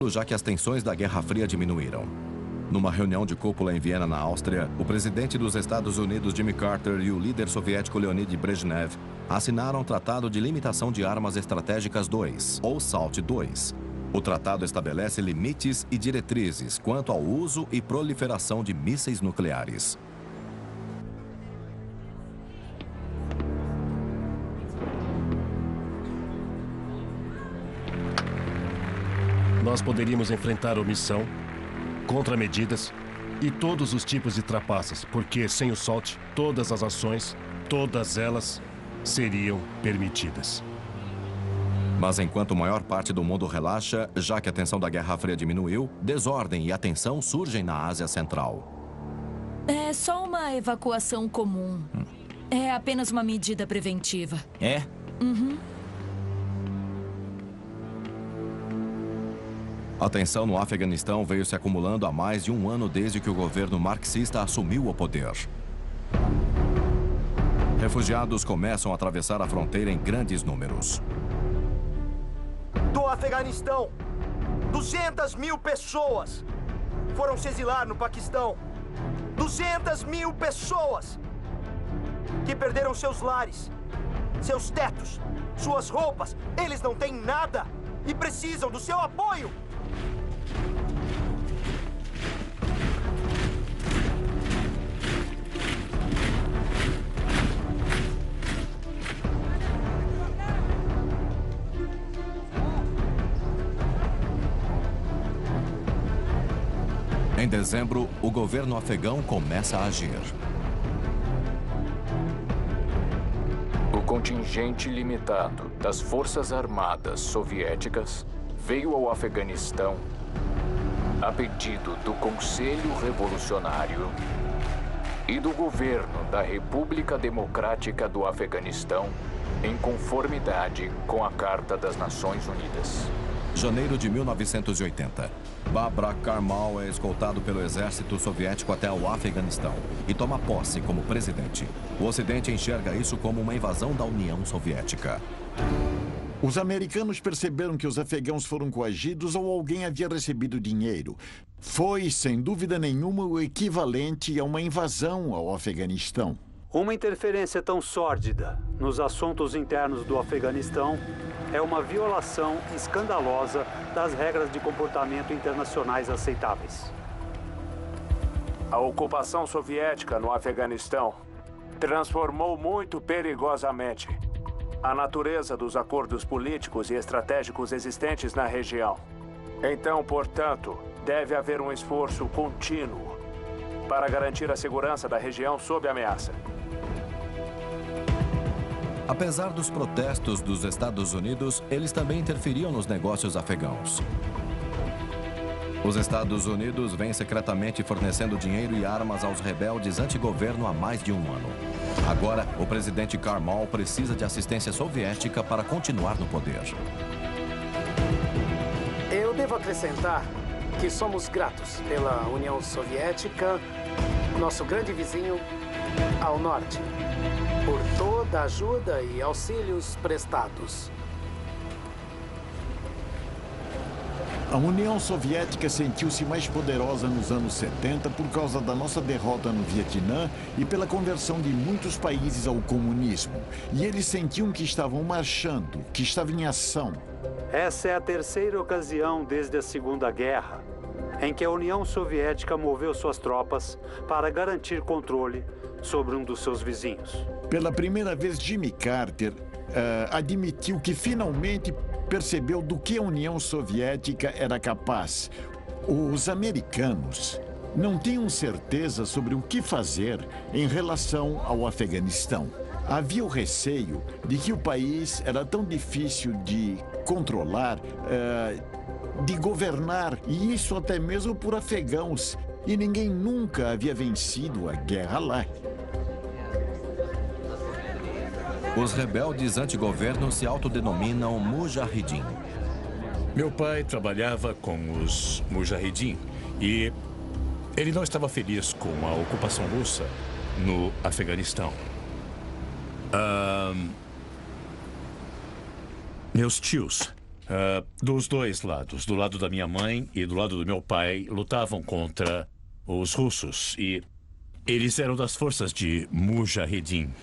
já que as tensões da Guerra Fria diminuíram. Numa reunião de cúpula em Viena, na Áustria, o presidente dos Estados Unidos, Jimmy Carter, e o líder soviético Leonid Brezhnev assinaram o Tratado de Limitação de Armas Estratégicas II, ou SALT II. O tratado estabelece limites e diretrizes quanto ao uso e proliferação de mísseis nucleares. Nós poderíamos enfrentar omissão, contramedidas e todos os tipos de trapaças, porque sem o SALT, todas as ações, todas elas, seriam permitidas. Mas enquanto a maior parte do mundo relaxa, já que a tensão da Guerra Fria diminuiu, desordem e atenção surgem na Ásia Central. É só uma evacuação comum. É apenas uma medida preventiva. É? Uhum. A tensão no Afeganistão veio se acumulando há mais de um ano desde que o governo marxista assumiu o poder. Refugiados começam a atravessar a fronteira em grandes números. Do Afeganistão, 200 mil pessoas foram se exilar no Paquistão. 200 mil pessoas que perderam seus lares, seus tetos, suas roupas. Eles não têm nada e precisam do seu apoio. Em dezembro, o governo afegão começa a agir. O contingente limitado das Forças Armadas Soviéticas veio ao Afeganistão a pedido do Conselho Revolucionário e do governo da República Democrática do Afeganistão, em conformidade com a Carta das Nações Unidas. Janeiro de 1980. Babrak Karmal é escoltado pelo exército soviético até o Afeganistão e toma posse como presidente. O Ocidente enxerga isso como uma invasão da União Soviética. Os americanos perceberam que os afegãos foram coagidos ou alguém havia recebido dinheiro. Foi, sem dúvida nenhuma, o equivalente a uma invasão ao Afeganistão. Uma interferência tão sórdida nos assuntos internos do Afeganistão é uma violação escandalosa das regras de comportamento internacionais aceitáveis. A ocupação soviética no Afeganistão transformou muito perigosamente a natureza dos acordos políticos e estratégicos existentes na região. Então, portanto, deve haver um esforço contínuo para garantir a segurança da região sob ameaça. Apesar dos protestos dos Estados Unidos, eles também interferiam nos negócios afegãos. Os Estados Unidos vêm secretamente fornecendo dinheiro e armas aos rebeldes anti-governo há mais de um ano. Agora, o presidente Karmal precisa de assistência soviética para continuar no poder. Eu devo acrescentar que somos gratos pela União Soviética, nosso grande vizinho ao norte, por toda a ajuda e auxílios prestados. A União Soviética sentiu-se mais poderosa nos anos 70 por causa da nossa derrota no Vietnã e pela conversão de muitos países ao comunismo. E eles sentiam que estavam marchando, que estavam em ação. Essa é a terceira ocasião desde a Segunda Guerra em que a União Soviética moveu suas tropas para garantir controle sobre um dos seus vizinhos. Pela primeira vez, Jimmy Carter admitiu que finalmente percebeu do que a União Soviética era capaz. Os americanos não tinham certeza sobre o que fazer em relação ao Afeganistão. Havia o receio de que o país era tão difícil de controlar, de governar, e isso até mesmo por afegãos. E ninguém nunca havia vencido a guerra lá. Os rebeldes anti-governo se autodenominam Mujahideen. Meu pai trabalhava com os Mujahideen e ele não estava feliz com a ocupação russa no Afeganistão. Meus tios Dos dois lados, do lado da minha mãe e do lado do meu pai, lutavam contra os russos. E eles eram das forças de Mujahideen.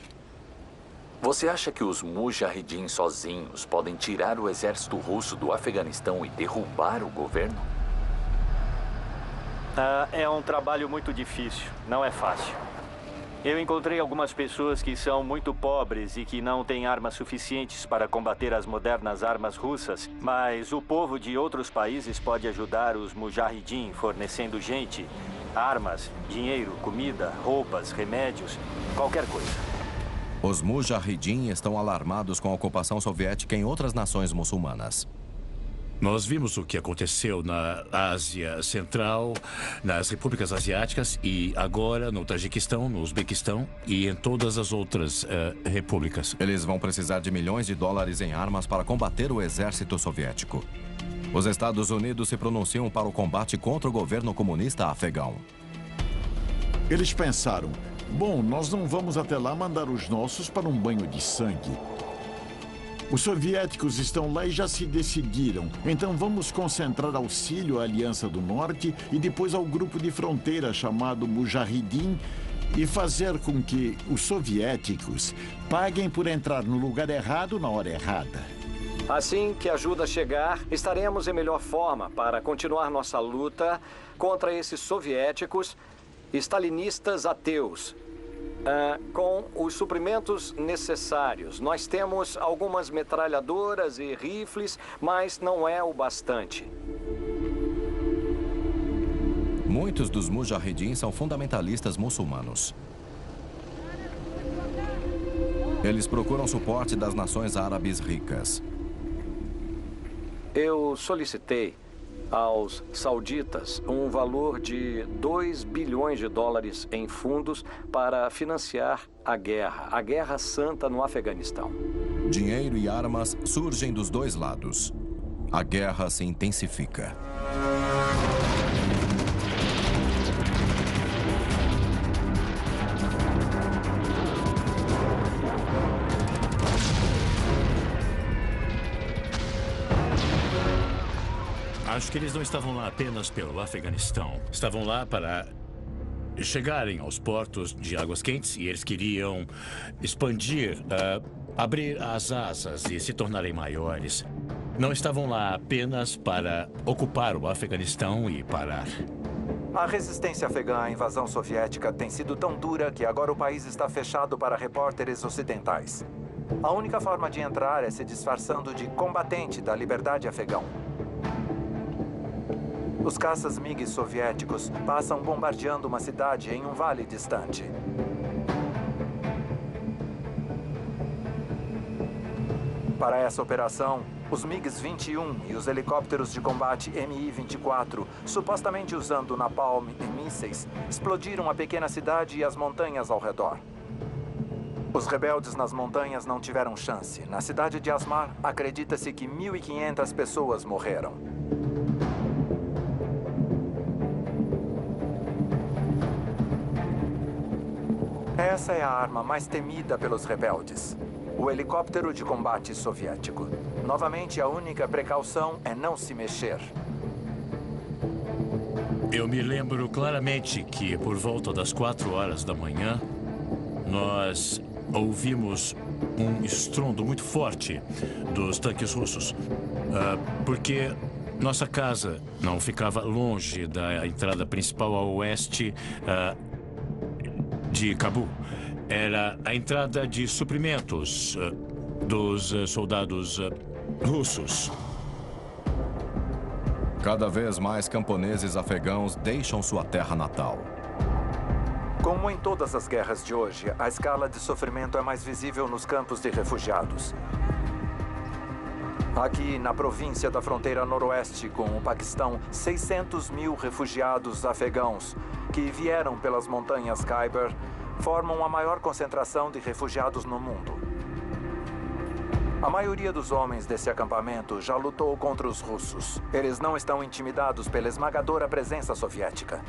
Você acha que os Mujahideen sozinhos podem tirar o exército russo do Afeganistão e derrubar o governo? É um trabalho muito difícil, não é fácil. Eu encontrei algumas pessoas que são muito pobres e que não têm armas suficientes para combater as modernas armas russas, mas o povo de outros países pode ajudar os Mujahideen fornecendo gente, armas, dinheiro, comida, roupas, remédios, qualquer coisa. Os Mujahideen estão alarmados com a ocupação soviética em outras nações muçulmanas. Nós vimos o que aconteceu na Ásia Central, nas repúblicas asiáticas e agora no Tajiquistão, no Uzbequistão e em todas as outras repúblicas. Eles vão precisar de milhões de dólares em armas para combater o exército soviético. Os Estados Unidos se pronunciam para o combate contra o governo comunista afegão. Eles pensaram, bom, nós não vamos até lá mandar os nossos para um banho de sangue. Os soviéticos estão lá e já se decidiram. Então vamos concentrar auxílio à Aliança do Norte e depois ao grupo de fronteira chamado Mujahideen e fazer com que os soviéticos paguem por entrar no lugar errado na hora errada. Assim que a ajuda chegar, estaremos em melhor forma para continuar nossa luta contra esses soviéticos stalinistas ateus. Com os suprimentos necessários. Nós temos algumas metralhadoras e rifles, mas não é o bastante. Muitos dos Mujahideen são fundamentalistas muçulmanos. Eles procuram suporte das nações árabes ricas. Eu solicitei aos sauditas um valor de 2 bilhões de dólares em fundos para financiar a Guerra Santa no Afeganistão. Dinheiro e armas surgem dos dois lados. A guerra se intensifica. Acho que eles não estavam lá apenas pelo Afeganistão. Estavam lá para chegarem aos portos de águas quentes e eles queriam expandir, abrir as asas e se tornarem maiores. Não estavam lá apenas para ocupar o Afeganistão e parar. A resistência afegã à invasão soviética tem sido tão dura que agora o país está fechado para repórteres ocidentais. A única forma de entrar é se disfarçando de combatente da liberdade afegão. Os caças MiG soviéticos passam bombardeando uma cidade em um vale distante. Para essa operação, os MiGs 21 e os helicópteros de combate Mi-24, supostamente usando napalm e mísseis, explodiram a pequena cidade e as montanhas ao redor. Os rebeldes nas montanhas não tiveram chance. Na cidade de Asmar, acredita-se que 1.500 pessoas morreram. Essa é a arma mais temida pelos rebeldes. O helicóptero de combate soviético. Novamente, a única precaução é não se mexer. Eu me lembro claramente que, por volta das 4 horas da manhã, nós ouvimos um estrondo muito forte dos tanques russos. Porque nossa casa não ficava longe da entrada principal a oeste de Cabul. Era a entrada de suprimentos dos soldados russos. Cada vez mais camponeses afegãos deixam sua terra natal. Como em todas as guerras de hoje, a escala de sofrimento é mais visível nos campos de refugiados. Aqui, na província da fronteira noroeste com o Paquistão, 600 mil refugiados afegãos que vieram pelas montanhas Khyber formam a maior concentração de refugiados no mundo. A maioria dos homens desse acampamento já lutou contra os russos. Eles não estão intimidados pela esmagadora presença soviética.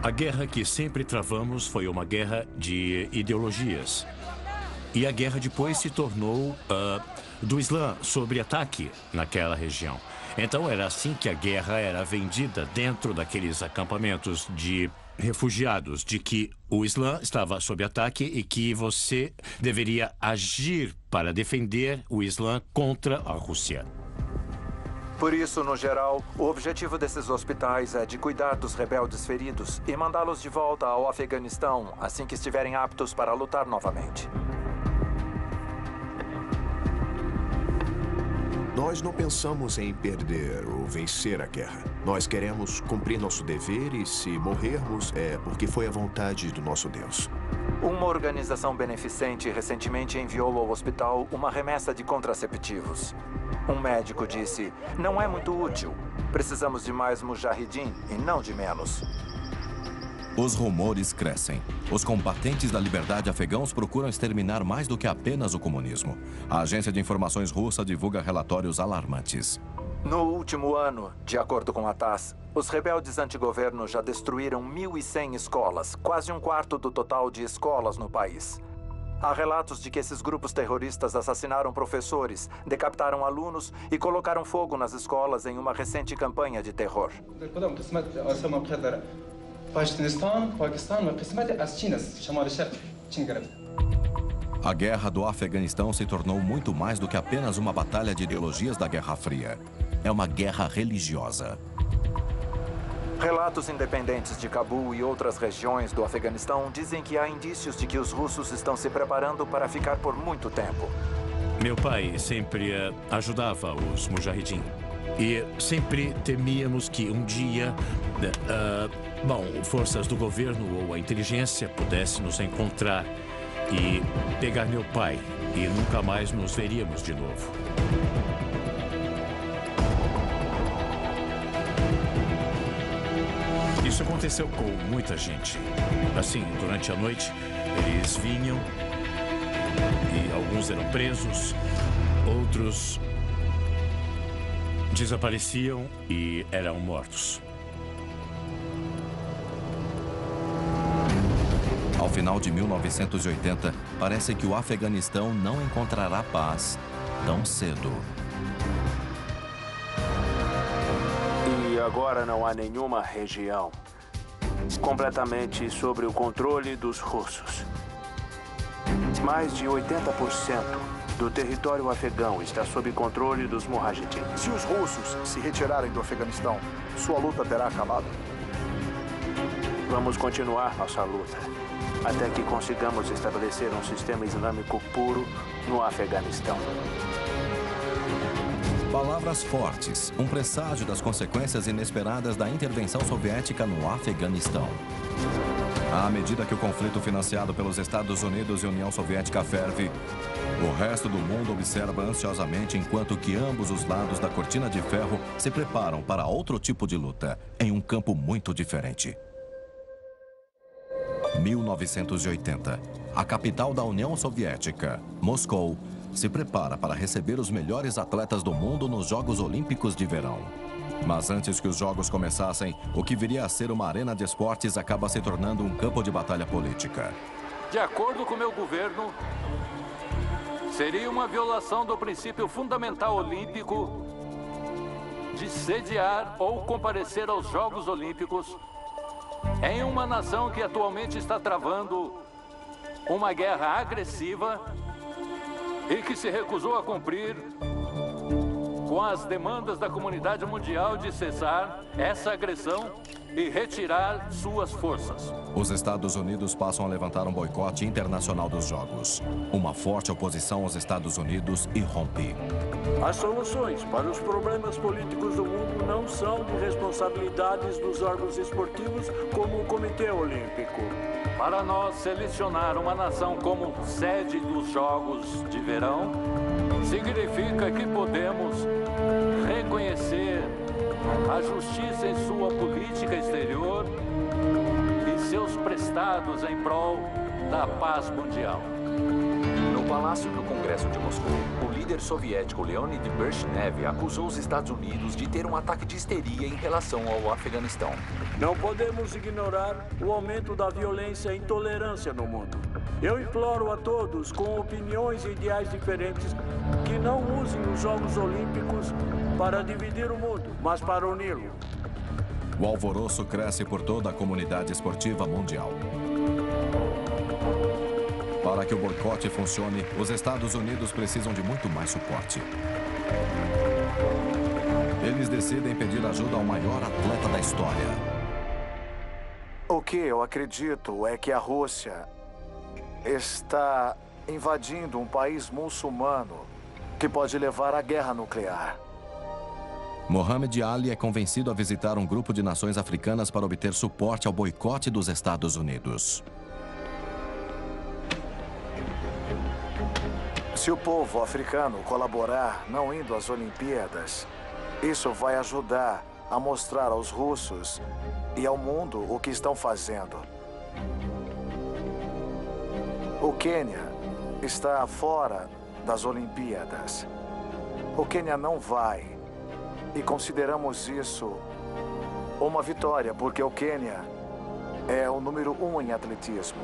A A guerra que sempre travamos foi uma guerra de ideologias. E a guerra depois se tornou do Islã sob ataque naquela região. Então era assim que a guerra era vendida dentro daqueles acampamentos de refugiados, de que o Islã estava sob ataque e que você deveria agir para defender o Islã contra a Rússia. Por isso, no geral, o objetivo desses hospitais é de cuidar dos rebeldes feridos e mandá-los de volta ao Afeganistão assim que estiverem aptos para lutar novamente. Nós não pensamos em perder ou vencer a guerra. Nós queremos cumprir nosso dever e, se morrermos, é porque foi a vontade do nosso Deus. Uma organização beneficente recentemente enviou ao hospital uma remessa de contraceptivos. Um médico disse, não é muito útil. Precisamos de mais mujahidin e não de menos. Os rumores crescem. Os combatentes da liberdade afegãos procuram exterminar mais do que apenas o comunismo. A agência de informações russa divulga relatórios alarmantes. No último ano, de acordo com a TASS, os rebeldes antigoverno já destruíram 1.100 escolas, quase um quarto do total de escolas no país. Há relatos de que esses grupos terroristas assassinaram professores, decapitaram alunos e colocaram fogo nas escolas em uma recente campanha de terror. A guerra do Afeganistão se tornou muito mais do que apenas uma batalha de ideologias da Guerra Fria. É uma guerra religiosa. Relatos independentes de Cabul e outras regiões do Afeganistão dizem que há indícios de que os russos estão se preparando para ficar por muito tempo. Meu pai sempre ajudava os mujahidin. E sempre temíamos que um dia, forças do governo ou a inteligência pudessem nos encontrar e pegar meu pai. E nunca mais nos veríamos de novo. Isso aconteceu com muita gente. Assim, durante a noite, eles vinham e alguns eram presos, outros desapareciam e eram mortos. Ao final de 1980, parece que o Afeganistão não encontrará paz tão cedo. E agora não há nenhuma região completamente sob o controle dos russos. Mais de 80% do território afegão está sob controle dos mujahidin. Se os russos se retirarem do Afeganistão, sua luta terá acabado? Vamos continuar nossa luta até que consigamos estabelecer um sistema islâmico puro no Afeganistão. Palavras fortes, um presságio das consequências inesperadas da intervenção soviética no Afeganistão. À medida que o conflito financiado pelos Estados Unidos e União Soviética ferve, o resto do mundo observa ansiosamente enquanto que ambos os lados da cortina de ferro se preparam para outro tipo de luta, em um campo muito diferente. 1980. A capital da União Soviética, Moscou, se prepara para receber os melhores atletas do mundo nos Jogos Olímpicos de Verão. Mas antes que os Jogos começassem, o que viria a ser uma arena de esportes acaba se tornando um campo de batalha política. De acordo com meu governo, seria uma violação do princípio fundamental olímpico de sediar ou comparecer aos Jogos Olímpicos em uma nação que atualmente está travando uma guerra agressiva e que se recusou a cumprir com as demandas da comunidade mundial de cessar essa agressão e retirar suas forças. Os Estados Unidos passam a levantar um boicote internacional dos Jogos. Uma forte oposição aos Estados Unidos irrompe. As soluções para os problemas políticos do mundo não são de responsabilidades dos órgãos esportivos como o Comitê Olímpico. Para nós, selecionar uma nação como sede dos Jogos de Verão significa que podemos reconhecer a justiça em sua política exterior e seus prestados em prol da paz mundial. No Palácio do Congresso de Moscou, o líder soviético Leonid Brezhnev acusou os Estados Unidos de ter um ataque de histeria em relação ao Afeganistão. Não podemos ignorar o aumento da violência e intolerância no mundo. Eu imploro a todos com opiniões e ideais diferentes que não usem os Jogos Olímpicos para dividir o mundo, mas para uni-lo. O alvoroço cresce por toda a comunidade esportiva mundial. Para que o boicote funcione, os Estados Unidos precisam de muito mais suporte. Eles decidem pedir ajuda ao maior atleta da história. O que eu acredito é que a Rússia está invadindo um país muçulmano que pode levar à guerra nuclear. Mohamed Ali é convencido a visitar um grupo de nações africanas para obter suporte ao boicote dos Estados Unidos. Se o povo africano colaborar não indo às Olimpíadas, isso vai ajudar a mostrar aos russos e ao mundo o que estão fazendo. O Quênia está fora das Olimpíadas. O Quênia não vai. E consideramos isso uma vitória, porque o Quênia é o número 1 em atletismo.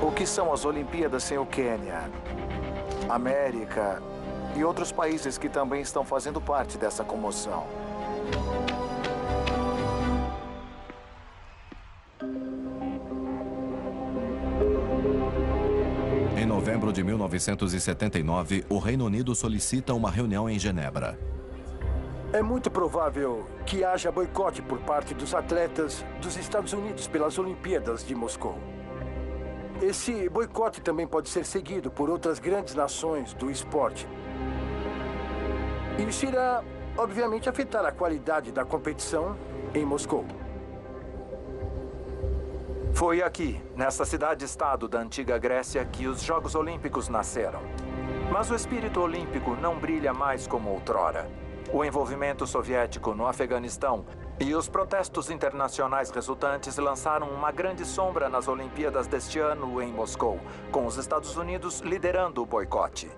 O que são as Olimpíadas sem o Quênia? América e outros países que também estão fazendo parte dessa comoção. Em novembro de 1979, o Reino Unido solicita uma reunião em Genebra. É muito provável que haja boicote por parte dos atletas dos Estados Unidos pelas Olimpíadas de Moscou. Esse boicote também pode ser seguido por outras grandes nações do esporte. Isso irá, obviamente, afetar a qualidade da competição em Moscou. Foi aqui, nessa cidade-estado da antiga Grécia, que os Jogos Olímpicos nasceram. Mas o espírito olímpico não brilha mais como outrora. O envolvimento soviético no Afeganistão e os protestos internacionais resultantes lançaram uma grande sombra nas Olimpíadas deste ano em Moscou, com os Estados Unidos liderando o boicote.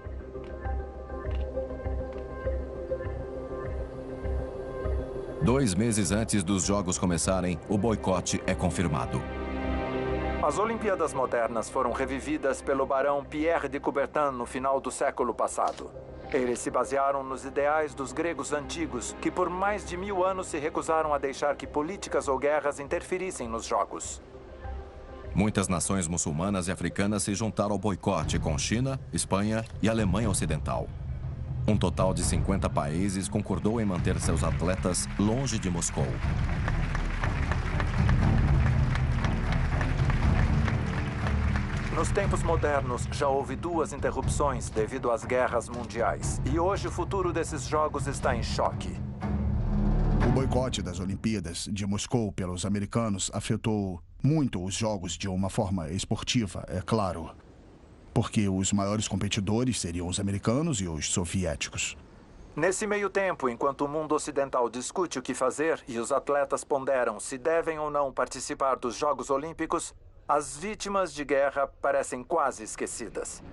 Dois meses antes dos Jogos começarem, o boicote é confirmado. As Olimpíadas modernas foram revividas pelo barão Pierre de Coubertin no final do século passado. Eles se basearam nos ideais dos gregos antigos, que por mais de 1000 anos se recusaram a deixar que políticas ou guerras interferissem nos jogos. Muitas nações muçulmanas e africanas se juntaram ao boicote com China, Espanha e Alemanha Ocidental. Um total de 50 países concordou em manter seus atletas longe de Moscou. Nos tempos modernos, já houve 2 interrupções devido às guerras mundiais. E hoje o futuro desses jogos está em choque. O boicote das Olimpíadas de Moscou pelos americanos afetou muito os jogos de uma forma esportiva, é claro. Porque os maiores competidores seriam os americanos e os soviéticos. Nesse meio tempo, enquanto o mundo ocidental discute o que fazer e os atletas ponderam se devem ou não participar dos Jogos Olímpicos, as vítimas de guerra parecem quase esquecidas.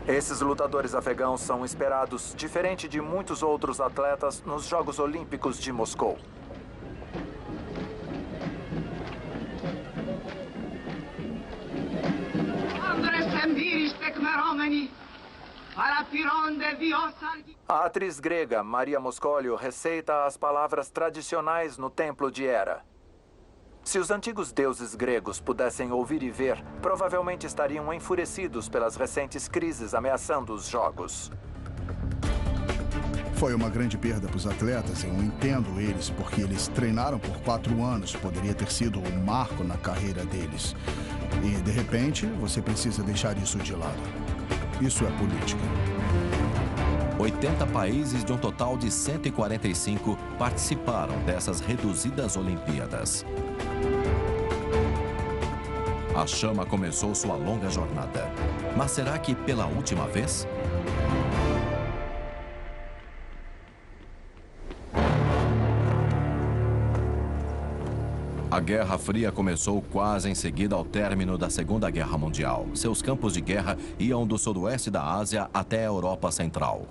Esses lutadores afegãos são esperados, diferente de muitos outros atletas, nos Jogos Olímpicos de Moscou. A atriz grega Maria Moscolio receita as palavras tradicionais no templo de Hera. Se os antigos deuses gregos pudessem ouvir e ver, provavelmente estariam enfurecidos pelas recentes crises ameaçando os jogos. Foi uma grande perda para os atletas, eu entendo eles, porque eles treinaram por 4 anos, poderia ter sido um marco na carreira deles. E, de repente, você precisa deixar isso de lado. Isso é política. 80 países de um total de 145 participaram dessas reduzidas Olimpíadas. A chama começou sua longa jornada. Mas será que pela última vez? A Guerra Fria começou quase em seguida ao término da Segunda Guerra Mundial. Seus campos de guerra iam do sudoeste da Ásia até a Europa Central.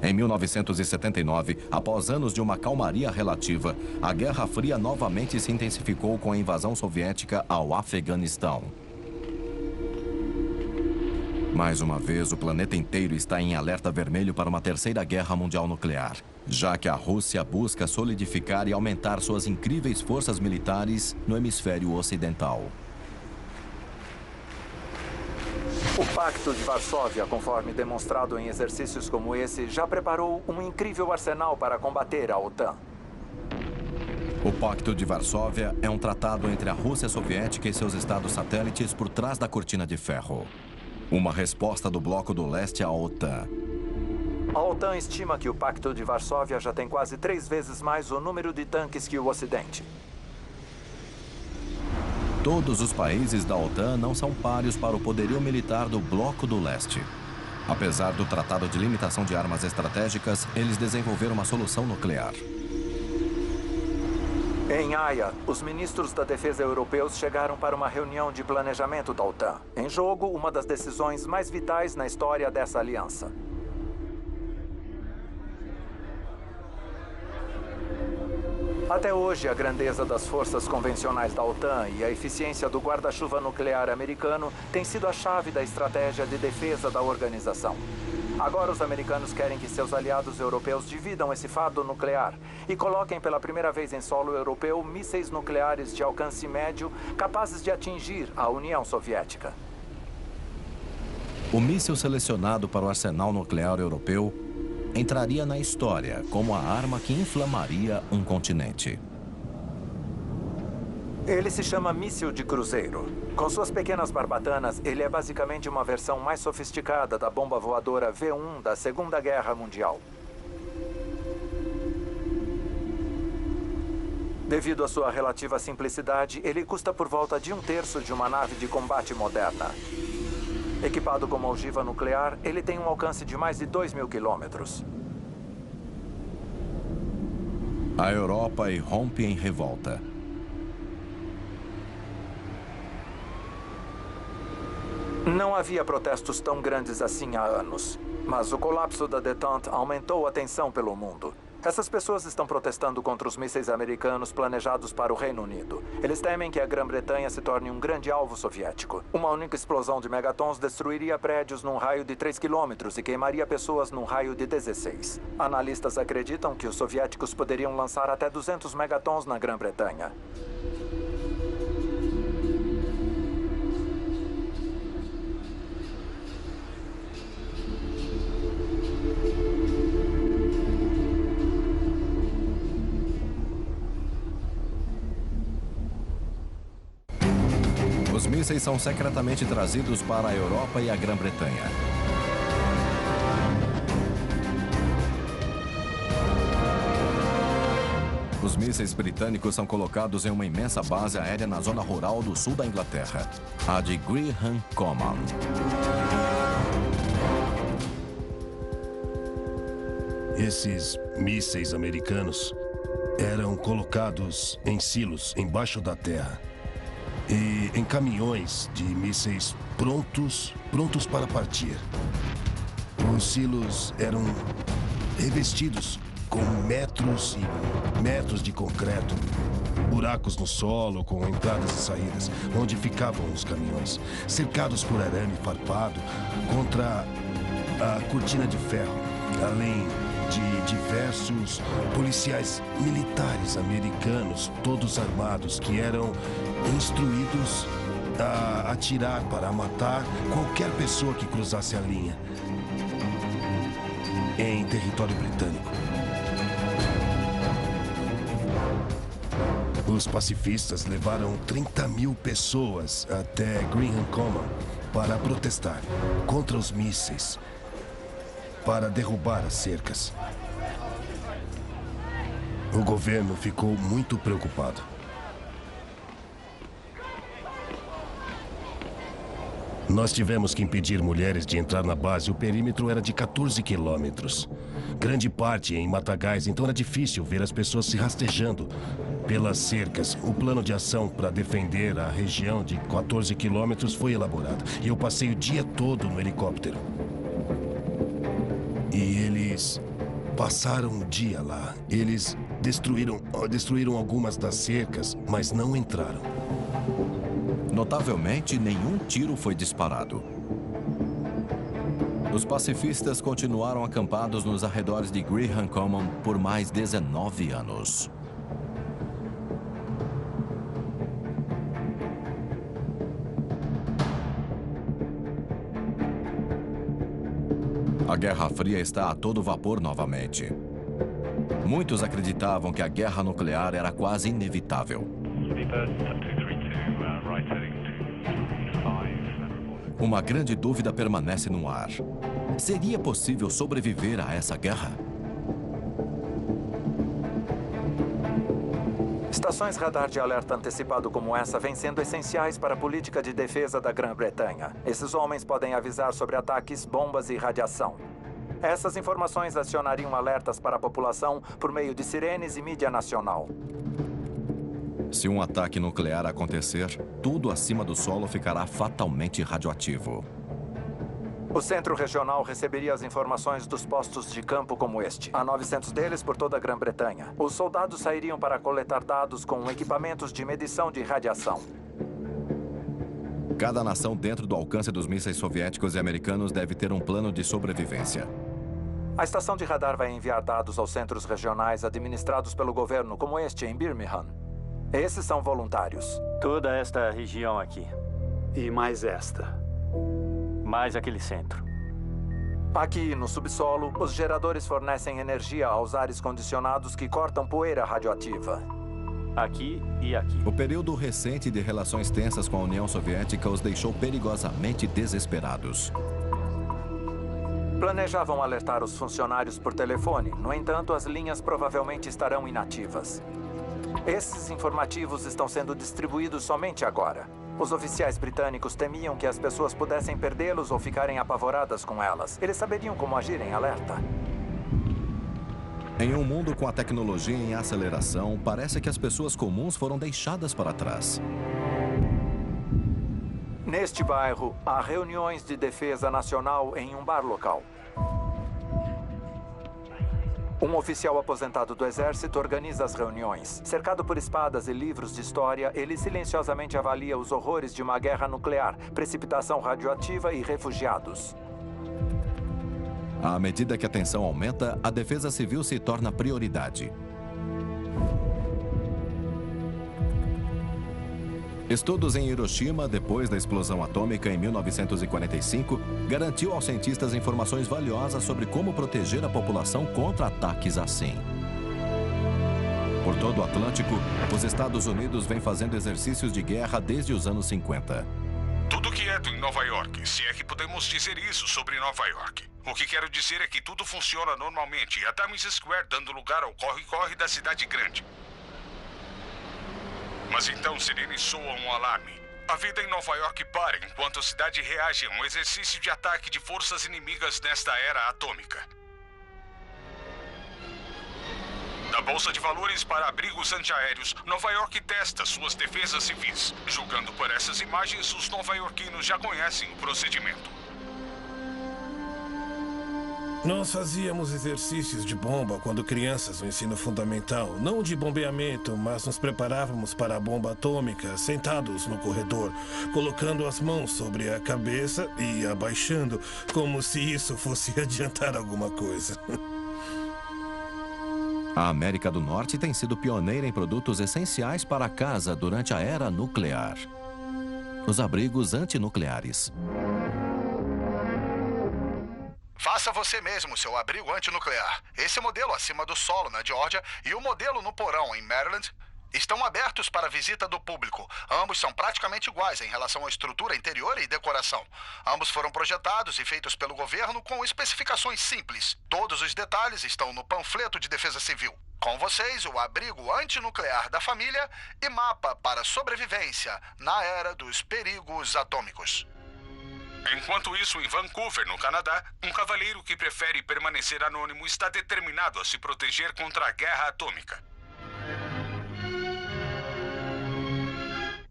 Em 1979, após anos de uma calmaria relativa, a Guerra Fria novamente se intensificou com a invasão soviética ao Afeganistão. Mais uma vez, o planeta inteiro está em alerta vermelho para uma terceira guerra mundial nuclear, já que a Rússia busca solidificar e aumentar suas incríveis forças militares no hemisfério ocidental. O Pacto de Varsóvia, conforme demonstrado em exercícios como esse, já preparou um incrível arsenal para combater a OTAN. O Pacto de Varsóvia é um tratado entre a Rússia soviética e seus estados satélites por trás da cortina de ferro. Uma resposta do Bloco do Leste à OTAN. A OTAN estima que o Pacto de Varsóvia já tem quase 3 vezes mais o número de tanques que o Ocidente. Todos os países da OTAN não são páreos para o poderio militar do Bloco do Leste. Apesar do Tratado de Limitação de Armas Estratégicas, eles desenvolveram uma solução nuclear. Em Haia, os ministros da defesa europeus chegaram para uma reunião de planejamento da OTAN. Em jogo, uma das decisões mais vitais na história dessa aliança. Até hoje, a grandeza das forças convencionais da OTAN e a eficiência do guarda-chuva nuclear americano tem sido a chave da estratégia de defesa da organização. Agora, os americanos querem que seus aliados europeus dividam esse fardo nuclear e coloquem pela primeira vez em solo europeu mísseis nucleares de alcance médio capazes de atingir a União Soviética. O míssil selecionado para o arsenal nuclear europeu entraria na história como a arma que inflamaria um continente. Ele se chama míssil de cruzeiro. Com suas pequenas barbatanas, ele é basicamente uma versão mais sofisticada da bomba voadora V1 da Segunda Guerra Mundial. Devido à sua relativa simplicidade, ele custa por volta de 1/3 de uma nave de combate moderna. Equipado com uma ogiva nuclear, ele tem um alcance de mais de 2.000 quilômetros. A Europa irrompe em revolta. Não havia protestos tão grandes assim há anos, mas o colapso da détente aumentou a tensão pelo mundo. Essas pessoas estão protestando contra os mísseis americanos planejados para o Reino Unido. Eles temem que a Grã-Bretanha se torne um grande alvo soviético. Uma única explosão de megatons destruiria prédios num raio de 3 quilômetros e queimaria pessoas num raio de 16. Analistas acreditam que os soviéticos poderiam lançar até 200 megatons na Grã-Bretanha. Os mísseis são secretamente trazidos para a Europa e a Grã-Bretanha. Os mísseis britânicos são colocados em uma imensa base aérea na zona rural do sul da Inglaterra, a de Greenham Common. Esses mísseis americanos eram colocados em silos embaixo da terra e em caminhões de mísseis prontos para partir. Os silos eram revestidos com metros e metros de concreto, buracos no solo com entradas e saídas, onde ficavam os caminhões, cercados por arame farpado contra a cortina de ferro, além de diversos policiais militares americanos, todos armados, que eram instruídos a atirar para matar qualquer pessoa que cruzasse a linha em território britânico. Os pacifistas levaram 30.000 pessoas até Greenham Common para protestar contra os mísseis, para derrubar as cercas. O governo ficou muito preocupado. Nós tivemos que impedir mulheres de entrar na base. O perímetro era de 14 quilômetros. Grande parte em matagais, então era difícil ver as pessoas se rastejando pelas cercas. O plano de ação para defender a região de 14 quilômetros foi elaborado. E eu passei o dia todo no helicóptero. E eles passaram o dia lá. Eles destruíram algumas das cercas, mas não entraram. Notavelmente, nenhum tiro foi disparado. Os pacifistas continuaram acampados nos arredores de Graham Common por mais 19 anos. A Guerra Fria está a todo vapor novamente. Muitos acreditavam que a guerra nuclear era quase inevitável. Uma grande dúvida permanece no ar. Seria possível sobreviver a essa guerra? Estações radar de alerta antecipado como essa vêm sendo essenciais para a política de defesa da Grã-Bretanha. Esses homens podem avisar sobre ataques, bombas e radiação. Essas informações acionariam alertas para a população por meio de sirenes e mídia nacional. Se um ataque nuclear acontecer, tudo acima do solo ficará fatalmente radioativo. O Centro Regional receberia as informações dos postos de campo como este. Há 900 deles por toda a Grã-Bretanha. Os soldados sairiam para coletar dados com equipamentos de medição de radiação. Cada nação dentro do alcance dos mísseis soviéticos e americanos deve ter um plano de sobrevivência. A estação de radar vai enviar dados aos centros regionais administrados pelo governo, como este em Birmingham. Esses são voluntários. Toda esta região aqui. E mais esta. Mais aquele centro. Aqui, no subsolo, os geradores fornecem energia aos ares condicionados que cortam poeira radioativa. Aqui e aqui. O período recente de relações tensas com a União Soviética os deixou perigosamente desesperados. Planejavam alertar os funcionários por telefone. No entanto, as linhas provavelmente estarão inativas. Esses informativos estão sendo distribuídos somente agora. Os oficiais britânicos temiam que as pessoas pudessem perdê-los ou ficarem apavoradas com elas. Eles saberiam como agir em alerta. Em um mundo com a tecnologia em aceleração, parece que as pessoas comuns foram deixadas para trás. Neste bairro, há reuniões de defesa nacional em um bar local. Um oficial aposentado do exército organiza as reuniões. Cercado por espadas e livros de história, ele silenciosamente avalia os horrores de uma guerra nuclear, precipitação radioativa e refugiados. À medida que a tensão aumenta, a defesa civil se torna prioridade. Estudos em Hiroshima, depois da explosão atômica em 1945, garantiu aos cientistas informações valiosas sobre como proteger a população contra ataques assim. Por todo o Atlântico, os Estados Unidos vêm fazendo exercícios de guerra desde os anos 50. Tudo quieto em Nova York, se é que podemos dizer isso sobre Nova York. O que quero dizer é que tudo funciona normalmente e a Times Square dando lugar ao corre-corre da cidade grande. Mas então sirenes soam um alarme. A vida em Nova York para enquanto a cidade reage a um exercício de ataque de forças inimigas nesta era atômica. Da Bolsa de Valores para abrigos antiaéreos, Nova York testa suas defesas civis. Julgando por essas imagens, os nova-iorquinos já conhecem o procedimento. Nós fazíamos exercícios de bomba quando crianças no ensino fundamental. Não de bombeamento, mas nos preparávamos para a bomba atômica, sentados no corredor, colocando as mãos sobre a cabeça e abaixando, como se isso fosse adiantar alguma coisa. A América do Norte tem sido pioneira em produtos essenciais para a casa durante a era nuclear. Os abrigos antinucleares. Faça você mesmo seu abrigo antinuclear. Esse modelo acima do solo na Geórgia e o modelo no porão em Maryland estão abertos para visita do público. Ambos são praticamente iguais em relação à estrutura interior e decoração. Ambos foram projetados e feitos pelo governo com especificações simples. Todos os detalhes estão no panfleto de defesa civil. Com vocês, o abrigo antinuclear da família e mapa para sobrevivência na era dos perigos atômicos. Enquanto isso, em Vancouver, no Canadá, um cavalheiro que prefere permanecer anônimo está determinado a se proteger contra a guerra atômica.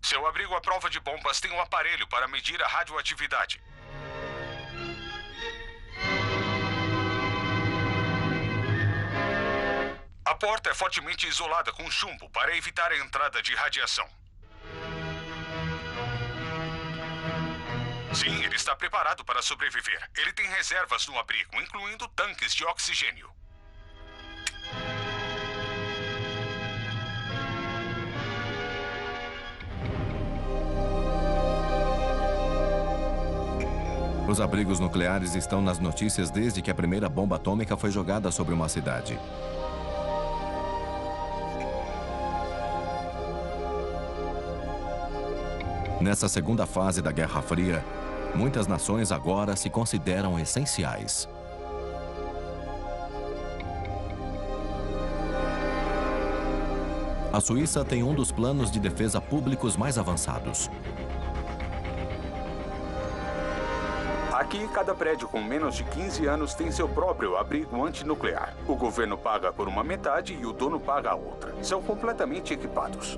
Seu abrigo à prova de bombas tem um aparelho para medir a radioatividade. A porta é fortemente isolada com chumbo para evitar a entrada de radiação. Sim, ele está preparado para sobreviver. Ele tem reservas no abrigo, incluindo tanques de oxigênio. Os abrigos nucleares estão nas notícias desde que a primeira bomba atômica foi jogada sobre uma cidade. Nessa segunda fase da Guerra Fria, muitas nações agora se consideram essenciais. A Suíça tem um dos planos de defesa públicos mais avançados. Aqui, cada prédio com menos de 15 anos tem seu próprio abrigo antinuclear. O governo paga por uma metade e o dono paga a outra. São completamente equipados.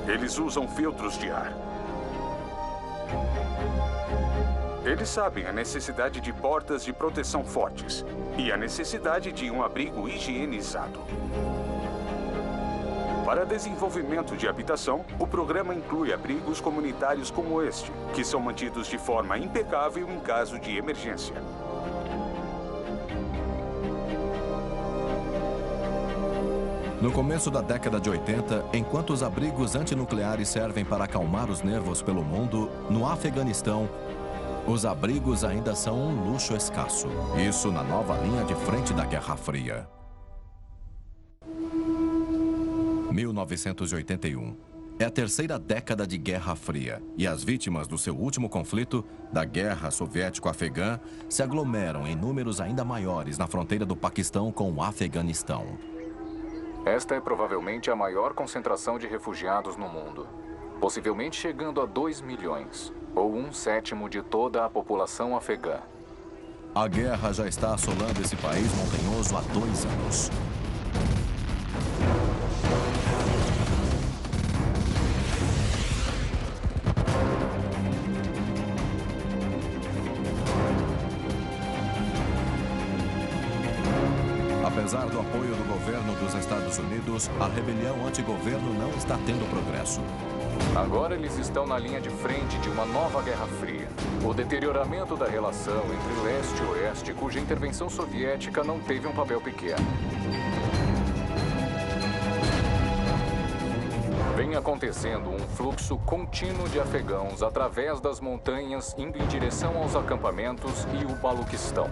Eles usam filtros de ar. Eles sabem a necessidade de portas de proteção fortes e a necessidade de um abrigo higienizado. Para desenvolvimento de habitação, o programa inclui abrigos comunitários como este, que são mantidos de forma impecável em caso de emergência. No começo da década de 80, enquanto os abrigos antinucleares servem para acalmar os nervos pelo mundo, no Afeganistão, os abrigos ainda são um luxo escasso. Isso na nova linha de frente da Guerra Fria. 1981. É a terceira década de Guerra Fria e as vítimas do seu último conflito, da Guerra Soviético-Afegã, se aglomeram em números ainda maiores na fronteira do Paquistão com o Afeganistão. Esta é provavelmente a maior concentração de refugiados no mundo, possivelmente chegando a 2 milhões, ou 1/7 de toda a população afegã. A guerra já está assolando esse país montanhoso há 2 anos. Apesar do apoio do governo dos Estados Unidos, a rebelião antigoverno não está tendo progresso. Agora eles estão na linha de frente de uma nova Guerra Fria. O deterioramento da relação entre leste e oeste, cuja intervenção soviética não teve um papel pequeno. Vem acontecendo um fluxo contínuo de afegãos através das montanhas, indo em direção aos acampamentos e o Baluquistão.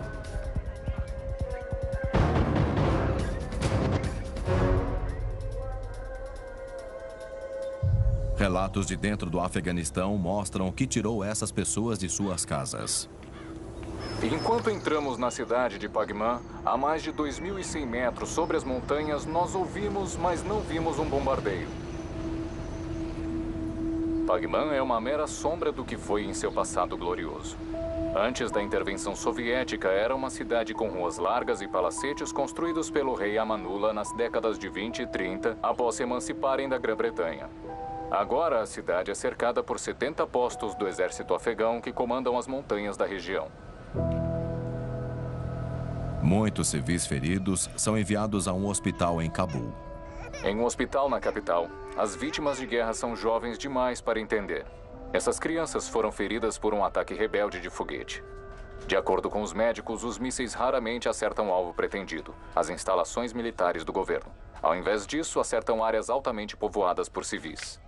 Relatos de dentro do Afeganistão mostram o que tirou essas pessoas de suas casas. Enquanto entramos na cidade de Pagman, a mais de 2.100 metros sobre as montanhas, nós ouvimos, mas não vimos um bombardeio. Pagman é uma mera sombra do que foi em seu passado glorioso. Antes da intervenção soviética, era uma cidade com ruas largas e palacetes construídos pelo rei Amanullah nas décadas de 20 e 30, após se emanciparem da Grã-Bretanha. Agora, a cidade é cercada por 70 postos do exército afegão que comandam as montanhas da região. Muitos civis feridos são enviados a um hospital em Cabul. Em um hospital na capital, as vítimas de guerra são jovens demais para entender. Essas crianças foram feridas por um ataque rebelde de foguete. De acordo com os médicos, os mísseis raramente acertam o alvo pretendido, as instalações militares do governo. Ao invés disso, acertam áreas altamente povoadas por civis.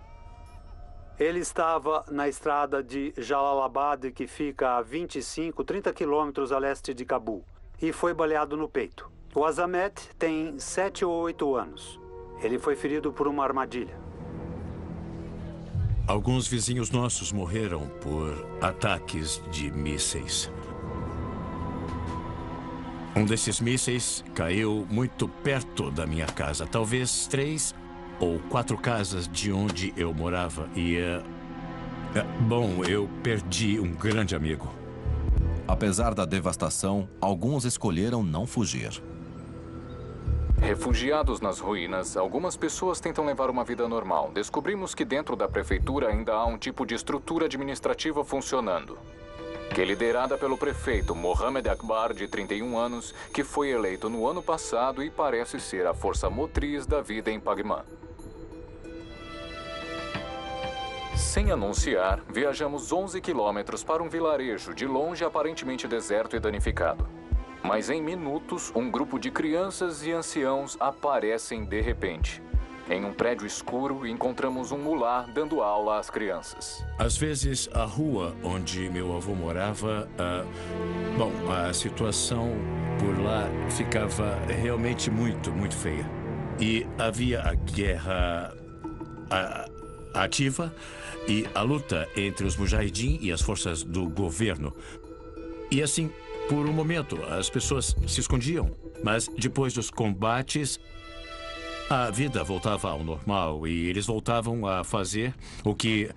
Ele estava na estrada de Jalalabad, que fica a 25, 30 quilômetros a leste de Cabul, e foi baleado no peito. O Azamet tem 7 ou 8 anos. Ele foi ferido por uma armadilha. Alguns vizinhos nossos morreram por ataques de mísseis. Um desses mísseis caiu muito perto da minha casa, talvez 3 ou 4 casas de onde eu morava. E, bom, eu perdi um grande amigo. Apesar da devastação, alguns escolheram não fugir. Refugiados nas ruínas, algumas pessoas tentam levar uma vida normal. Descobrimos que dentro da prefeitura ainda há um tipo de estrutura administrativa funcionando, que é liderada pelo prefeito Mohamed Akbar, de 31 anos, que foi eleito no ano passado e parece ser a força motriz da vida em Pagman. Sem anunciar, viajamos 11 quilômetros para um vilarejo de longe aparentemente deserto e danificado. Mas em minutos, um grupo de crianças e anciãos aparecem de repente. Em um prédio escuro, encontramos um mulá dando aula às crianças. Às vezes, a rua onde meu avô morava, a situação por lá ficava realmente muito feia. E havia a guerra ativa e a luta entre os mujahidin e as forças do governo. E assim, por um momento, as pessoas se escondiam, mas depois dos combates, a vida voltava ao normal e eles voltavam a fazer o que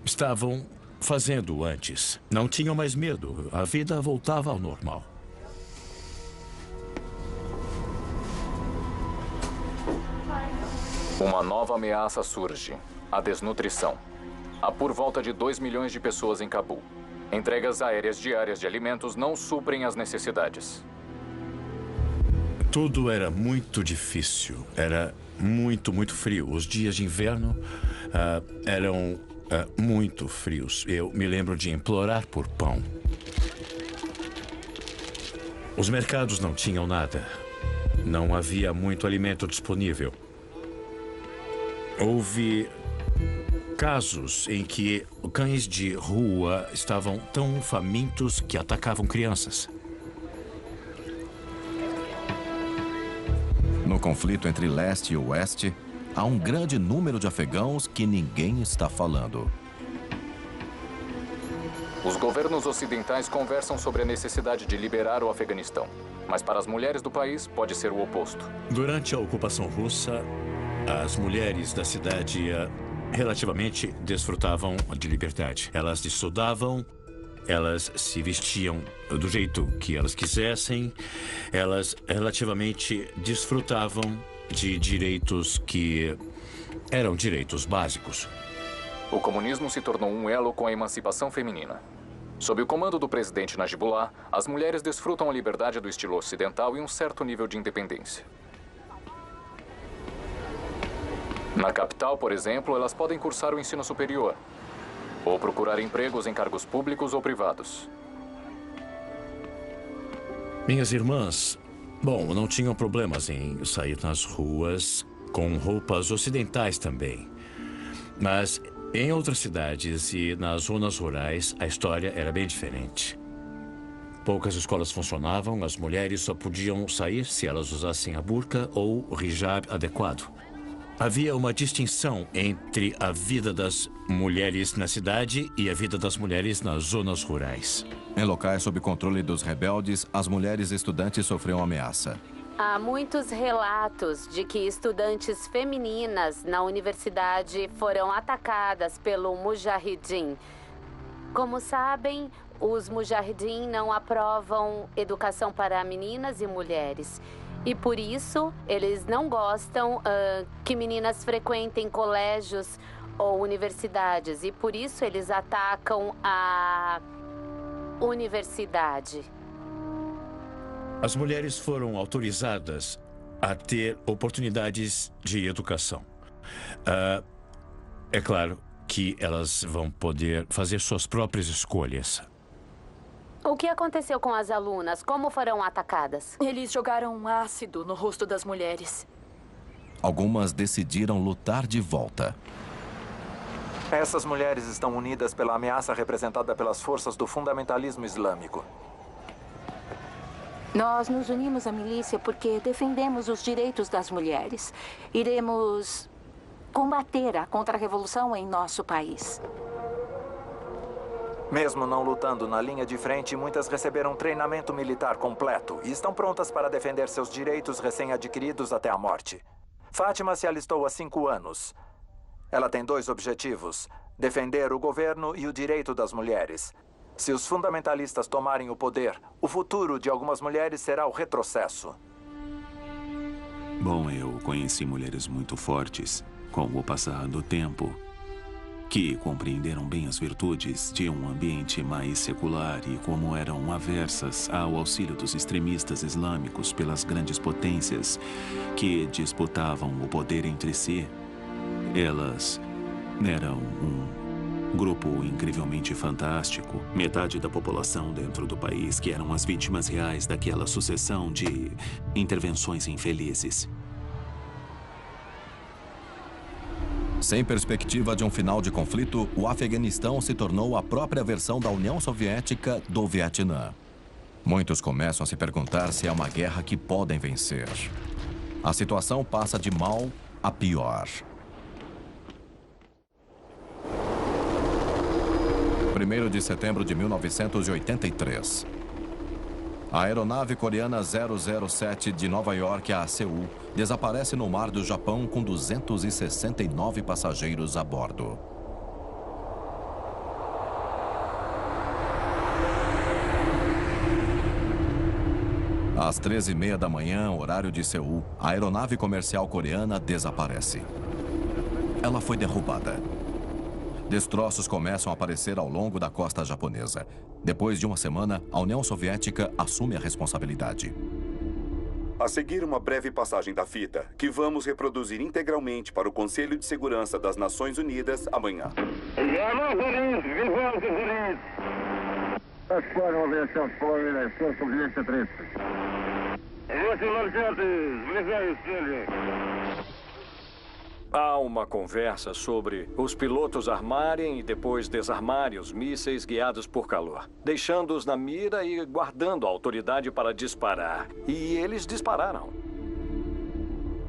estavam fazendo antes. Não tinham mais medo, a vida voltava ao normal. Uma nova ameaça surge: a desnutrição. Há por volta de 2 milhões de pessoas em Cabul. Entregas aéreas diárias de alimentos não suprem as necessidades. Tudo era muito difícil. Era muito frio. Os dias de inverno eram muito frios. Eu me lembro de implorar por pão. Os mercados não tinham nada. Não havia muito alimento disponível. Houve casos em que cães de rua estavam tão famintos que atacavam crianças. No conflito entre leste e oeste, há um grande número de afegãos que ninguém está falando. Os governos ocidentais conversam sobre a necessidade de liberar o Afeganistão. Mas para as mulheres do país, pode ser o oposto. Durante a ocupação russa, as mulheres da cidade relativamente desfrutavam de liberdade. Elas estudavam, elas se vestiam do jeito que elas quisessem, elas relativamente desfrutavam de direitos que eram direitos básicos. O comunismo se tornou um elo com a emancipação feminina. Sob o comando do presidente Najibullah, as mulheres desfrutam a liberdade do estilo ocidental e um certo nível de independência. Na capital, por exemplo, elas podem cursar o ensino superior ou procurar empregos em cargos públicos ou privados. Minhas irmãs, não tinham problemas em sair nas ruas com roupas ocidentais também. Mas em outras cidades e nas zonas rurais, a história era bem diferente. Poucas escolas funcionavam, as mulheres só podiam sair se elas usassem a burca ou o hijab adequado. Havia uma distinção entre a vida das mulheres na cidade e a vida das mulheres nas zonas rurais. Em locais sob controle dos rebeldes, as mulheres estudantes sofriam ameaça. Há muitos relatos de que estudantes femininas na universidade foram atacadas pelo Mujahidin. Como sabem, os Mujahidin não aprovam educação para meninas e mulheres. E por isso, eles não gostam que meninas frequentem colégios ou universidades. E por isso, eles atacam a universidade. As mulheres foram autorizadas a ter oportunidades de educação. É claro que elas vão poder fazer suas próprias escolhas. O que aconteceu com as alunas? Como foram atacadas? Eles jogaram ácido no rosto das mulheres. Algumas decidiram lutar de volta. Essas mulheres estão unidas pela ameaça representada pelas forças do fundamentalismo islâmico. Nós nos unimos à milícia porque defendemos os direitos das mulheres. Iremos combater a contra-revolução em nosso país. Mesmo não lutando na linha de frente, muitas receberam treinamento militar completo e estão prontas para defender seus direitos recém-adquiridos até a morte. Fátima se alistou há 5 anos. Ela tem 2 objetivos: defender o governo e o direito das mulheres. Se os fundamentalistas tomarem o poder, o futuro de algumas mulheres será o retrocesso. Bom, eu conheci mulheres muito fortes, com o passar do tempo, que compreenderam bem as virtudes de um ambiente mais secular e como eram aversas ao auxílio dos extremistas islâmicos pelas grandes potências que disputavam o poder entre si. Elas eram um grupo incrivelmente fantástico. Metade da população dentro do país que eram as vítimas reais daquela sucessão de intervenções infelizes. Sem perspectiva de um final de conflito, o Afeganistão se tornou a própria versão da União Soviética do Vietnã. Muitos começam a se perguntar se é uma guerra que podem vencer. A situação passa de mal a pior. 1º de setembro de 1983. A aeronave coreana 007 de Nova York a Seul desaparece no mar do Japão com 269 passageiros a bordo. Às 13h30 da manhã, horário de Seul, a aeronave comercial coreana desaparece. Ela foi derrubada. Destroços começam a aparecer ao longo da costa japonesa. Depois de uma semana, a União Soviética assume a responsabilidade. A seguir, uma breve passagem da fita, que vamos reproduzir integralmente para o Conselho de Segurança das Nações Unidas amanhã. Há uma conversa sobre os pilotos armarem e depois desarmarem os mísseis guiados por calor, deixando-os na mira e guardando a autoridade para disparar. E eles dispararam.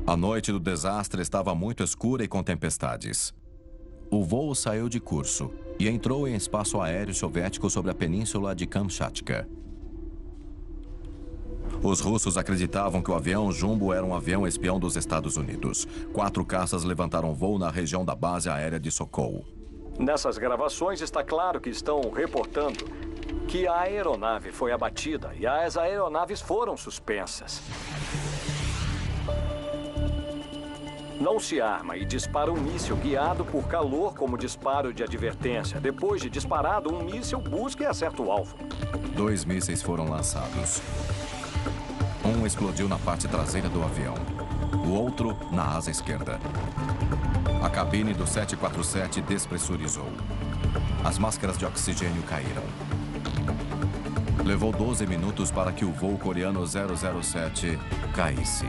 A noite do desastre estava muito escura e com tempestades. O voo saiu de curso e entrou em espaço aéreo soviético sobre a península de Kamchatka. Os russos acreditavam que o avião Jumbo era um avião espião dos Estados Unidos. 4 caças levantaram voo na região da base aérea de Sokou. Nessas gravações está claro que estão reportando que a aeronave foi abatida e as aeronaves foram suspensas. Não se arma e dispara um míssil guiado por calor como disparo de advertência. Depois de disparado, um míssil busca e acerta o alvo. 2 mísseis foram lançados. Um explodiu na parte traseira do avião, o outro na asa esquerda. A cabine do 747 despressurizou. As máscaras de oxigênio caíram. Levou 12 minutos para que o voo coreano 007 caísse.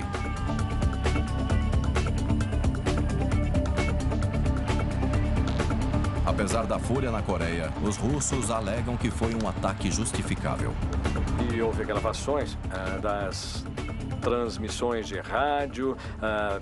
Apesar da fúria na Coreia, os russos alegam que foi um ataque justificável. E houve gravações das transmissões de rádio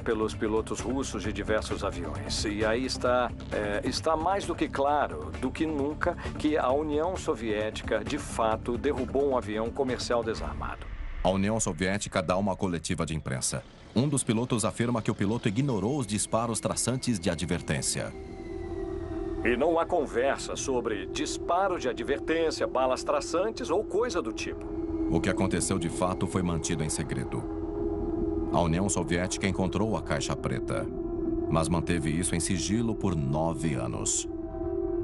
pelos pilotos russos de diversos aviões. E aí está mais do que claro, do que nunca, que a União Soviética, de fato, derrubou um avião comercial desarmado. A União Soviética dá uma coletiva de imprensa. Um dos pilotos afirma que o piloto ignorou os disparos traçantes de advertência. E não há conversa sobre disparo de advertência, balas traçantes ou coisa do tipo. O que aconteceu de fato foi mantido em segredo. A União Soviética encontrou a caixa preta, mas manteve isso em sigilo por 9 anos.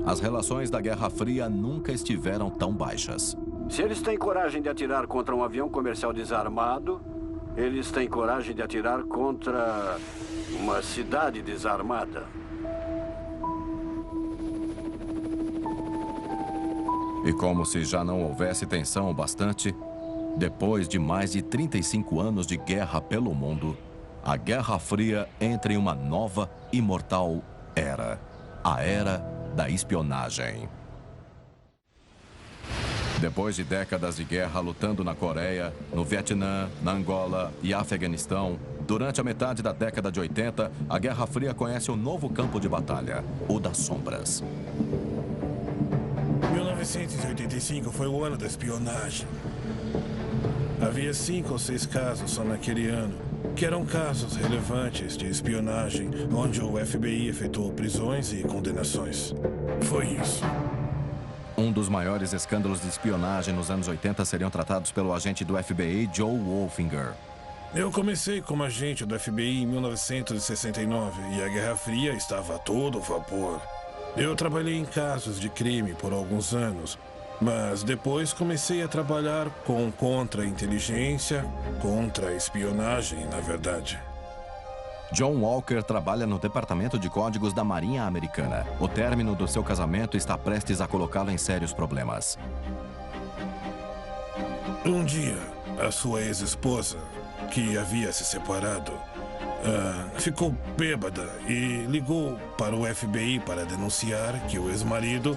As relações da Guerra Fria nunca estiveram tão baixas. Se eles têm coragem de atirar contra um avião comercial desarmado, eles têm coragem de atirar contra uma cidade desarmada. E como se já não houvesse tensão o bastante, depois de mais de 35 anos de guerra pelo mundo, a Guerra Fria entra em uma nova e mortal era. A era da espionagem. Depois de décadas de guerra lutando na Coreia, no Vietnã, na Angola e Afeganistão, durante a metade da década de 80, a Guerra Fria conhece um novo campo de batalha, o das sombras. 1985 foi o ano da espionagem. Havia 5 ou 6 casos só naquele ano, que eram casos relevantes de espionagem, onde o FBI efetuou prisões e condenações. Foi isso. Um dos maiores escândalos de espionagem nos anos 80 seriam tratados pelo agente do FBI, Joe Wolfinger. Eu comecei como agente do FBI em 1969 e a Guerra Fria estava a todo vapor. Eu trabalhei em casos de crime por alguns anos, mas depois comecei a trabalhar com contra-inteligência, contra-espionagem, na verdade. John Walker trabalha no Departamento de Códigos da Marinha Americana. O término do seu casamento está prestes a colocá-lo em sérios problemas. Um dia, a sua ex-esposa, que havia se separado, ficou bêbada e ligou para o FBI para denunciar que o ex-marido,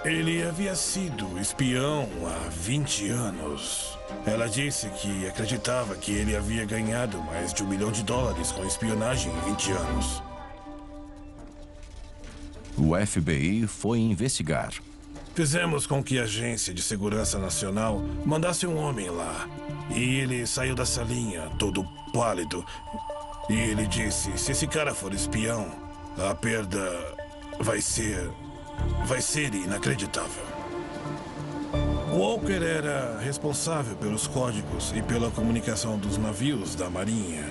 ele havia sido espião há 20 anos. Ela disse que acreditava que ele havia ganhado mais de $1 milhão com espionagem em 20 anos. O FBI foi investigar. Fizemos com que a Agência de Segurança Nacional mandasse um homem lá. E ele saiu da salinha, todo pálido. E ele disse, se esse cara for espião, a perda vai ser inacreditável. Walker era responsável pelos códigos e pela comunicação dos navios da Marinha.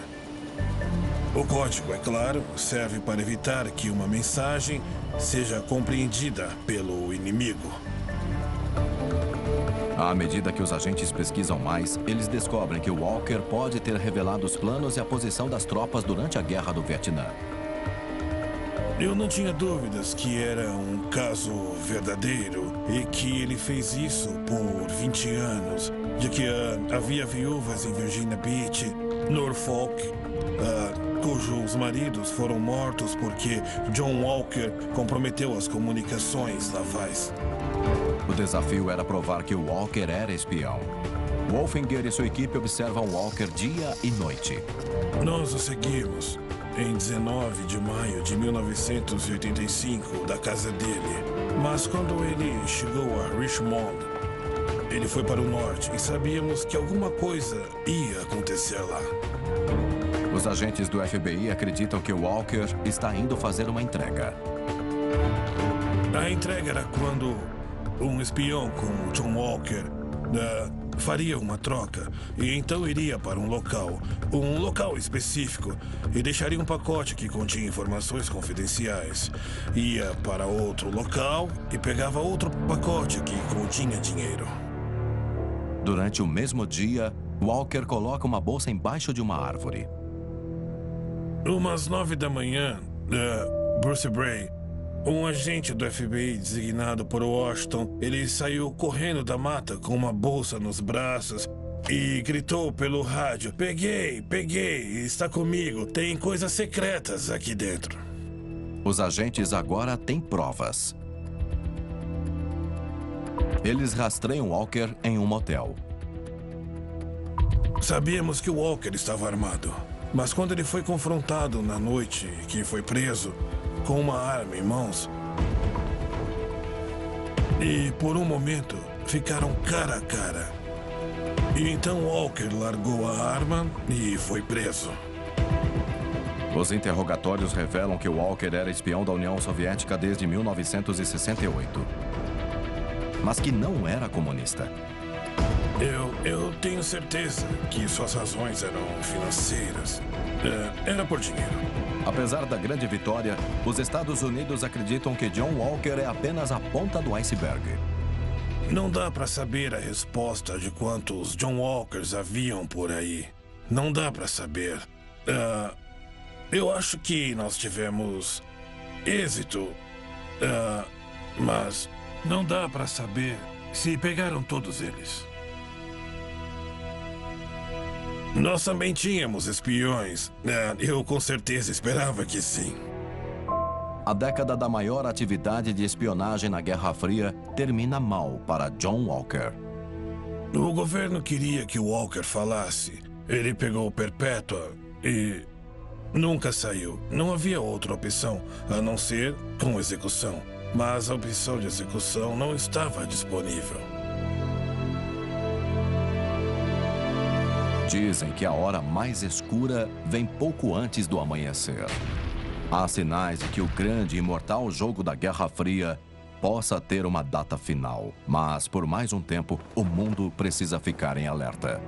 O código, é claro, serve para evitar que uma mensagem seja compreendida pelo inimigo. À medida que os agentes pesquisam mais, eles descobrem que Walker pode ter revelado os planos e a posição das tropas durante a Guerra do Vietnã. Eu não tinha dúvidas que era um caso verdadeiro e que ele fez isso por 20 anos. De que havia viúvas em Virginia Beach, Norfolk, cujos maridos foram mortos porque John Walker comprometeu as comunicações navais. O desafio era provar que Walker era espião. Wolfinger e sua equipe observam Walker dia e noite. Nós o seguimos em 19 de maio de 1985 da casa dele. Mas quando ele chegou a Richmond, ele foi para o norte e sabíamos que alguma coisa ia acontecer lá. Os agentes do FBI acreditam que Walker está indo fazer uma entrega. A entrega era quando um espião como John Walker faria uma troca e então iria para um local específico e deixaria um pacote que continha informações confidenciais. Ia para outro local e pegava outro pacote que continha dinheiro. Durante o mesmo dia, Walker coloca uma bolsa embaixo de uma árvore. Umas 9 da manhã, Bruce Bray, um agente do FBI designado por Washington, ele saiu correndo da mata com uma bolsa nos braços e gritou pelo rádio: peguei, está comigo, tem coisas secretas aqui dentro. Os agentes agora têm provas. Eles rastreiam Walker em um motel. Sabíamos que o Walker estava armado, mas quando ele foi confrontado na noite que foi preso, com uma arma em mãos, e por um momento ficaram cara a cara. E então Walker largou a arma e foi preso. Os interrogatórios revelam que Walker era espião da União Soviética desde 1968, mas que não era comunista. Eu tenho certeza que suas razões eram financeiras. Era por dinheiro. Apesar da grande vitória, os Estados Unidos acreditam que John Walker é apenas a ponta do iceberg. Não dá para saber a resposta de quantos John Walkers haviam por aí. Não dá para saber. Eu acho que nós tivemos êxito, mas não dá para saber se pegaram todos eles. Nós também tínhamos espiões. Eu com certeza esperava que sim. A década da maior atividade de espionagem na Guerra Fria termina mal para John Walker. O governo queria que o Walker falasse. Ele pegou Perpétua e nunca saiu. Não havia outra opção, a não ser com execução. Mas a opção de execução não estava disponível. Dizem que a hora mais escura vem pouco antes do amanhecer. Há sinais de que o grande e imortal jogo da Guerra Fria possa ter uma data final. Mas, por mais um tempo, o mundo precisa ficar em alerta.